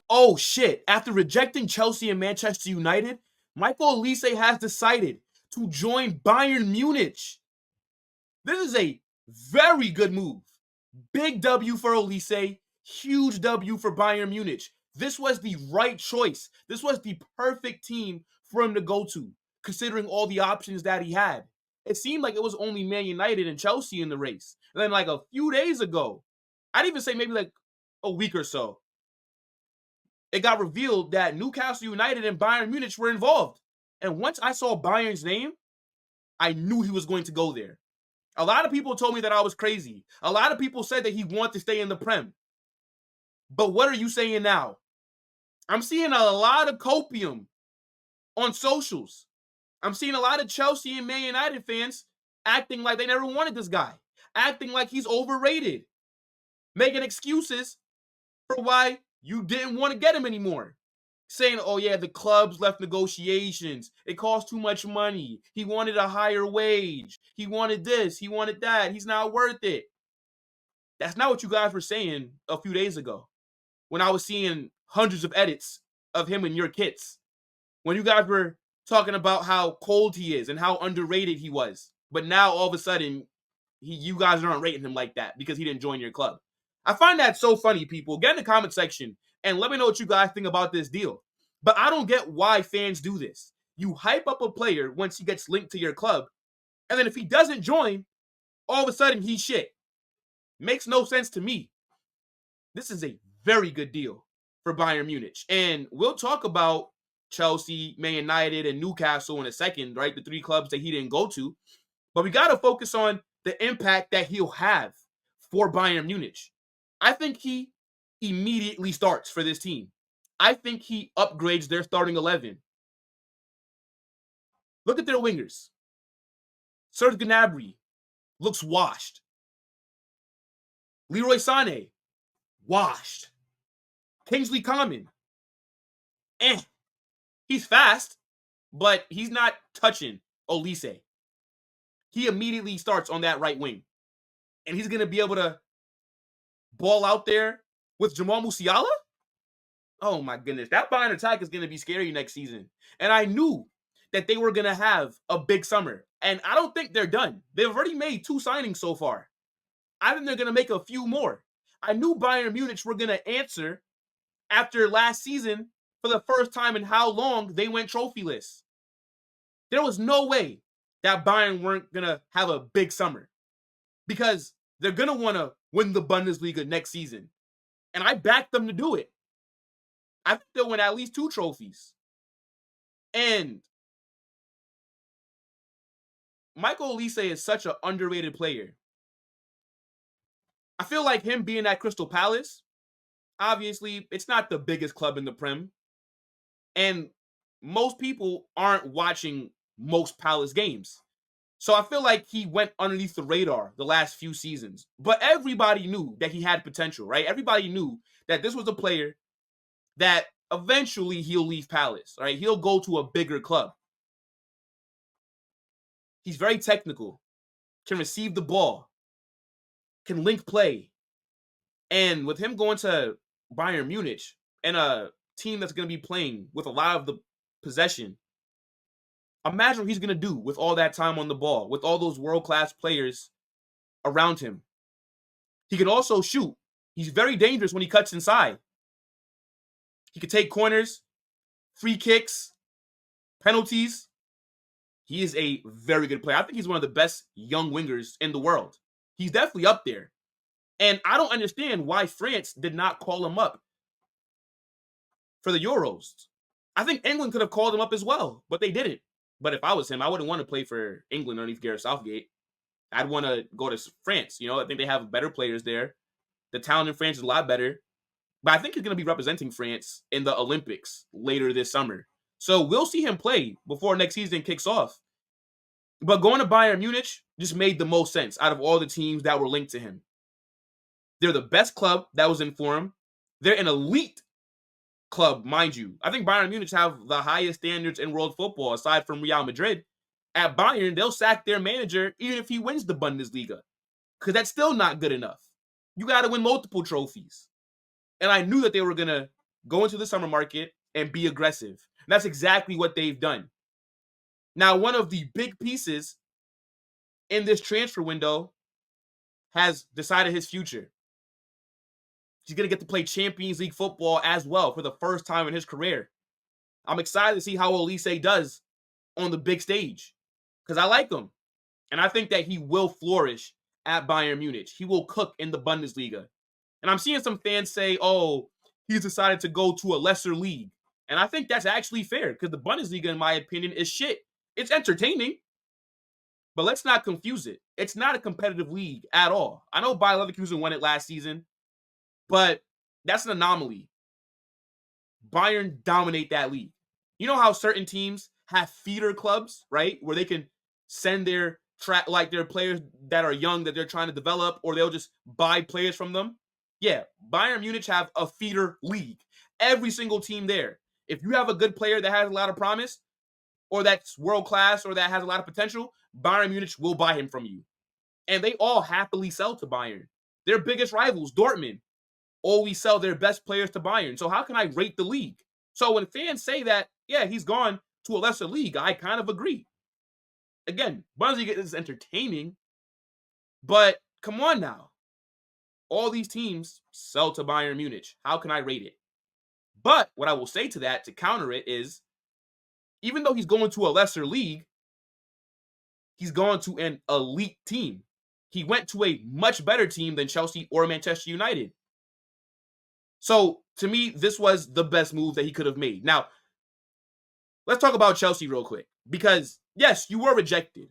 Oh shit, after rejecting Chelsea and Manchester United, Michael Olise has decided to join Bayern Munich. This is a very good move. Big W for Olise, huge W for Bayern Munich. This was the right choice. This was the perfect team for him to go to, considering all the options that he had. It seemed like it was only Man United and Chelsea in the race. And then like a few days ago, I'd even say maybe like a week or so, it got revealed that Newcastle United and Bayern Munich were involved. And once I saw Bayern's name, I knew he was going to go there. A lot of people told me that I was crazy. A lot of people said that he wanted to stay in the Prem. But what are you saying now? I'm seeing a lot of copium on socials. I'm seeing a lot of Chelsea and Man United fans acting like they never wanted this guy, acting like he's overrated, making excuses for why you didn't want to get him anymore. Saying, oh yeah, the clubs left negotiations. It cost too much money. He wanted a higher wage. He wanted this. He wanted that. He's not worth it. That's not what you guys were saying a few days ago when I was seeing hundreds of edits of him in your kits. When you guys were talking about how cold he is and how underrated he was. But now all of a sudden, you guys aren't rating him like that because he didn't join your club. I find that so funny, people. Get in the comment section and let me know what you guys think about this deal. But I don't get why fans do this. You hype up a player once he gets linked to your club, and then if he doesn't join, all of a sudden he's shit. Makes no sense to me. This is a very good deal for Bayern Munich. And we'll talk about Chelsea, Man United, and Newcastle in a second, right? The three clubs that he didn't go to. But we got to focus on the impact that he'll have for Bayern Munich. I think he immediately starts for this team. I think he upgrades their starting 11. Look at their wingers. Serge Gnabry looks washed. Leroy Sané, washed. Kingsley Coman, he's fast, but he's not touching Olise. He immediately starts on that right wing. And he's going to be able to ball out there with Jamal Musiala? Oh my goodness. That Bayern attack is going to be scary next season. And I knew that they were going to have a big summer. And I don't think they're done. They've already made 2 signings so far. I think they're going to make a few more. I knew Bayern Munich were going to answer after last season for the first time in how long they went trophyless. There was no way that Bayern weren't going to have a big summer because they're going to want to win the Bundesliga next season. And I backed them to do it. I think they'll win at least 2 trophies. And Michael Olise is such an underrated player. I feel like him being at Crystal Palace, obviously, it's not the biggest club in the Prem. And most people aren't watching most Palace games. So I feel like he went underneath the radar the last few seasons. But everybody knew that he had potential, right? Everybody knew that this was a player that eventually he'll leave Palace, right? He'll go to a bigger club. He's very technical, can receive the ball, can link play. And with him going to Bayern Munich and a team that's going to be playing with a lot of the possession, imagine what he's going to do with all that time on the ball, with all those world-class players around him. He can also shoot. He's very dangerous when he cuts inside. He can take corners, free kicks, penalties. He is a very good player. I think he's one of the best young wingers in the world. He's definitely up there. And I don't understand why France did not call him up for the Euros. I think England could have called him up as well, but they didn't. But if I was him, I wouldn't want to play for England underneath Gareth Southgate. I'd want to go to France. You know, I think they have better players there. The talent in France is a lot better. But I think he's going to be representing France in the Olympics later this summer. So we'll see him play before next season kicks off. But going to Bayern Munich just made the most sense out of all the teams that were linked to him. They're the best club that was in for him. They're an elite club, mind you. I think Bayern Munich have the highest standards in world football aside from Real Madrid. At Bayern, they'll sack their manager even if he wins the Bundesliga because that's still not good enough. You got to win multiple trophies. And I knew that they were going to go into the summer market and be aggressive. And that's exactly what they've done. Now, one of the big pieces in this transfer window has decided his future. He's going to get to play Champions League football as well for the first time in his career. I'm excited to see how Olise does on the big stage because I like him. And I think that he will flourish at Bayern Munich. He will cook in the Bundesliga. And I'm seeing some fans say, oh, he's decided to go to a lesser league. And I think that's actually fair because the Bundesliga, in my opinion, is shit. It's entertaining, but let's not confuse it. It's not a competitive league at all. I know Bayer Leverkusen won it last season, but that's an anomaly. Bayern dominate that league. You know how certain teams have feeder clubs, right? Where they can send their their players that are young that they're trying to develop, or they'll just buy players from them. Yeah, Bayern Munich have a feeder league. Every single team there. If you have a good player that has a lot of promise, or that's world class, or that has a lot of potential, Bayern Munich will buy him from you. And they all happily sell to Bayern. Their biggest rivals, Dortmund, always sell their best players to Bayern. So how can I rate the league? So when fans say that, yeah, he's gone to a lesser league, I kind of agree. Again, Bundesliga is entertaining, but come on now. All these teams sell to Bayern Munich. How can I rate it? But what I will say to that, to counter it, is even though he's going to a lesser league, he's gone to an elite team. He went to a much better team than Chelsea or Manchester United. So, to me, this was the best move that he could have made. Now, let's talk about Chelsea real quick. Because, yes, you were rejected.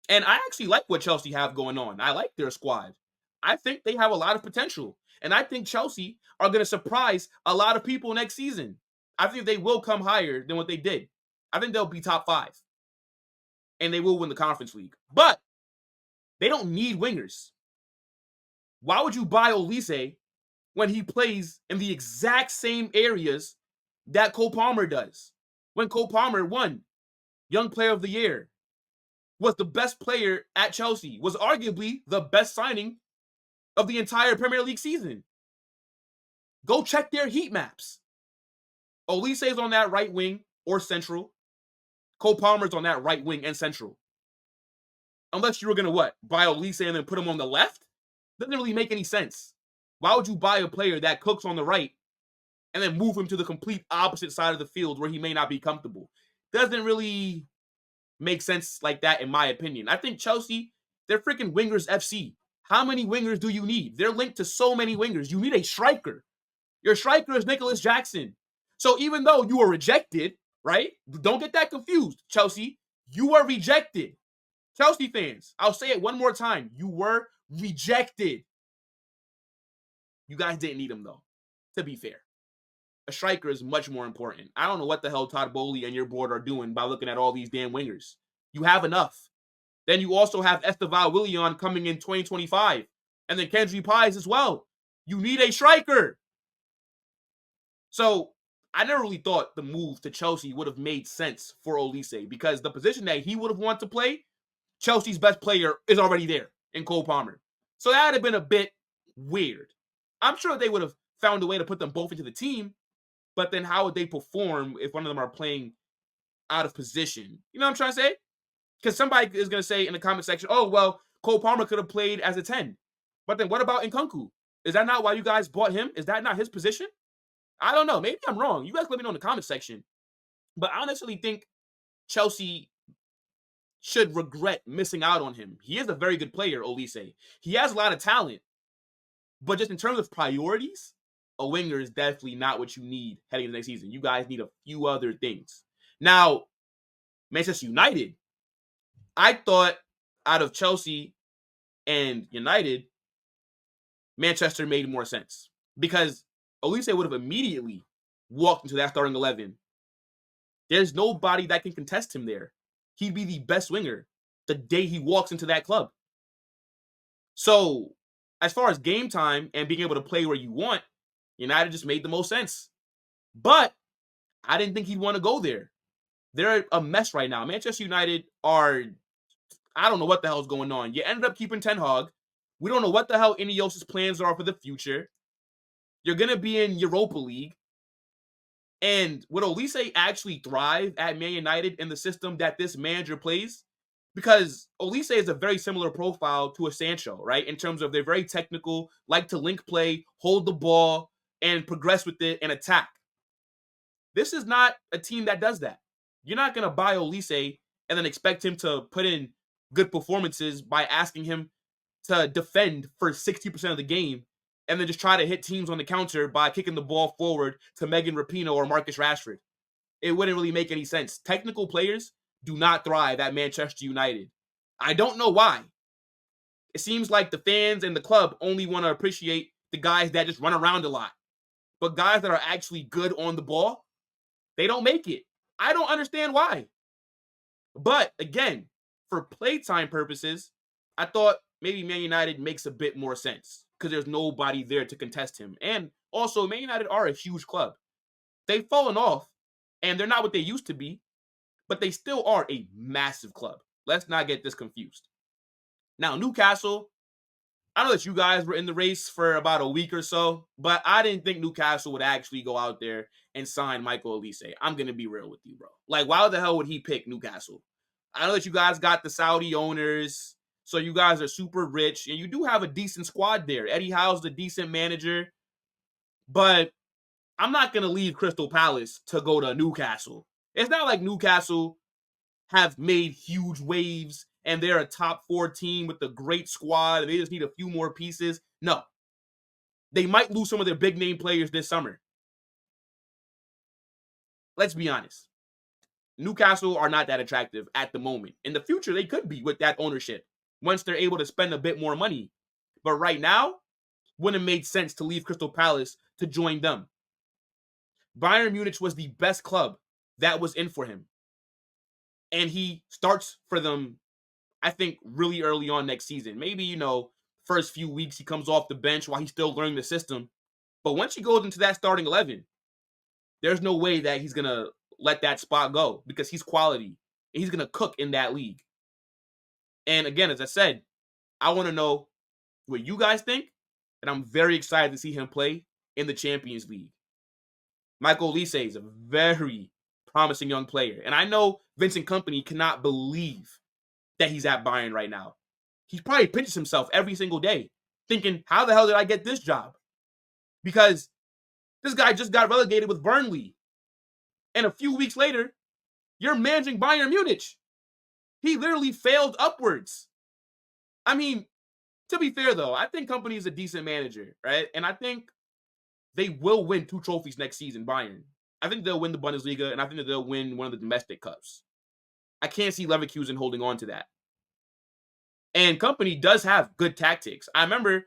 And I actually like what Chelsea have going on. I like their squad. I think they have a lot of potential. And I think Chelsea are going to surprise a lot of people next season. I think they will come higher than what they did. I think they'll be top 5. And they will win the Conference League. But they don't need wingers. Why would you buy Olise when he plays in the exact same areas that Cole Palmer does? When Cole Palmer won Young Player of the Year, was the best player at Chelsea, was arguably the best signing of the entire Premier League season. Go check their heat maps. Olise is on that right wing or central. Cole Palmer's on that right wing and central. Unless you were going to what? Buy Olise and then put him on the left? Doesn't really make any sense. Why would you buy a player that cooks on the right and then move him to the complete opposite side of the field where he may not be comfortable? Doesn't really make sense like that, in my opinion. I think Chelsea, they're freaking wingers FC. How many wingers do you need? They're linked to so many wingers. You need a striker. Your striker is Nicholas Jackson. So even though you were rejected, right? Don't get that confused, Chelsea. You were rejected. Chelsea fans, I'll say it one more time. You were rejected. You guys didn't need him, though, to be fair. A striker is much more important. I don't know what the hell Todd Bowley and your board are doing by looking at all these damn wingers. You have enough. Then you also have Esteval Willian coming in 2025. And then Kendry Pies as well. You need a striker. So I never really thought the move to Chelsea would have made sense for Olise because the position that he would have wanted to play, Chelsea's best player is already there in Cole Palmer. So that would have been a bit weird. I'm sure they would have found a way to put them both into the team, but then how would they perform if one of them are playing out of position? You know what I'm trying to say? Because somebody is going to say in the comment section, oh, well, Cole Palmer could have played as a 10. But then what about Nkunku? Is that not why you guys bought him? Is that not his position? I don't know. Maybe I'm wrong. You guys let me know in the comment section. But I honestly think Chelsea should regret missing out on him. He is a very good player, Olise. He has a lot of talent. But just in terms of priorities, a winger is definitely not what you need heading into next season. You guys need a few other things. Now, Manchester United, I thought out of Chelsea and United, Manchester made more sense. Because Olise would have immediately walked into that starting 11. There's nobody that can contest him there. He'd be the best winger the day he walks into that club. So, as far as game time and being able to play where you want, United just made the most sense. But I didn't think he'd want to go there. They're a mess right now. Manchester United are, I don't know what the hell's going on. You ended up keeping Ten Hag, We don't know what the hell Ineos' plans are for the future. You're going to be in Europa League. And would Olise actually thrive at Man United in the system that this manager plays? Because Olise is a very similar profile to a Sancho, right? In terms of they're very technical, like to link play, hold the ball, and progress with it and attack. This is not a team that does that. You're not going to buy Olise and then expect him to put in good performances by asking him to defend for 60% of the game and then just try to hit teams on the counter by kicking the ball forward to Megan Rapinoe or Marcus Rashford. It wouldn't really make any sense. Technical players do not thrive at Manchester United. I don't know why. It seems like the fans and the club only want to appreciate the guys that just run around a lot. But guys that are actually good on the ball, they don't make it. I don't understand why. But again, for playtime purposes, I thought maybe Man United makes a bit more sense because there's nobody there to contest him. And also, Man United are a huge club. They've fallen off, and they're not what they used to be, but they still are a massive club. Let's not get this confused. Now, Newcastle, I know that you guys were in the race for about a week or so, but I didn't think Newcastle would actually go out there and sign Michael Olise. I'm going to be real with you, bro. Like, why the hell would he pick Newcastle? I know that you guys got the Saudi owners, so you guys are super rich, and you do have a decent squad there. Eddie Howe's a decent manager, but I'm not going to leave Crystal Palace to go to Newcastle. It's not like Newcastle have made huge waves and they're a top 4 team with a great squad and they just need a few more pieces. No. They might lose some of their big name players this summer. Let's be honest. Newcastle are not that attractive at the moment. In the future, they could be with that ownership once they're able to spend a bit more money. But right now, wouldn't have made sense to leave Crystal Palace to join them. Bayern Munich was the best club that was in for him. And he starts for them, I think, really early on next season. Maybe, first few weeks he comes off the bench while he's still learning the system. But once he goes into that starting 11, there's no way that he's going to let that spot go because he's quality. And he's going to cook in that league. And again, as I said, I want to know what you guys think. And I'm very excited to see him play in the Champions League. Michael Olise is a very promising young player. And I know Vincent Kompany cannot believe that he's at Bayern right now. He probably pinches himself every single day thinking, how the hell did I get this job? Because this guy just got relegated with Burnley. And a few weeks later, you're managing Bayern Munich. He literally failed upwards. I mean, to be fair, though, I think Kompany is a decent manager, right? And I think they will win 2 trophies next season, Bayern. I think they'll win the Bundesliga, and I think that they'll win one of the domestic cups. I can't see Leverkusen holding on to that. And Kompany does have good tactics. I remember,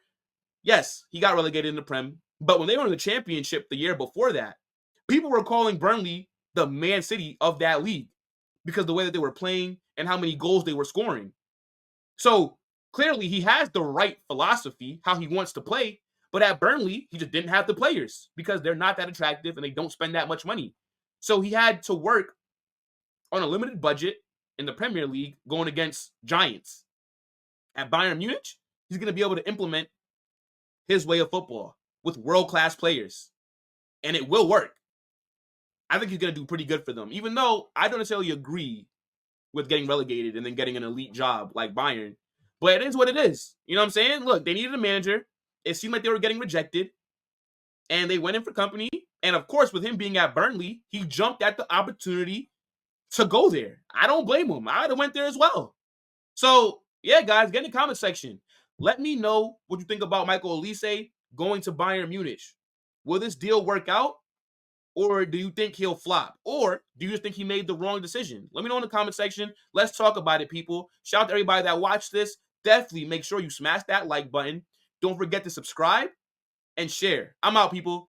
yes, he got relegated in the Prem, but when they were in the Championship the year before that, people were calling Burnley the Man City of that league because of the way that they were playing and how many goals they were scoring. So clearly he has the right philosophy, how he wants to play, but at Burnley, he just didn't have the players because they're not that attractive and they don't spend that much money. So he had to work on a limited budget in the Premier League going against giants. At Bayern Munich, he's going to be able to implement his way of football with world-class players. And it will work. I think he's going to do pretty good for them, even though I don't necessarily agree with getting relegated and then getting an elite job like Bayern. But it is what it is. You know what I'm saying? Look, they needed a manager. It seemed like they were getting rejected. And they went in for Kompany. And of course, with him being at Burnley, he jumped at the opportunity to go there. I don't blame him. I would have went there as well. So, yeah, guys, get in the comment section. Let me know what you think about Michael Olise going to Bayern Munich. Will this deal work out? Or do you think he'll flop? Or do you just think he made the wrong decision? Let me know in the comment section. Let's talk about it, people. Shout out to everybody that watched this. Definitely make sure you smash that like button. Don't forget to subscribe and share. I'm out, people.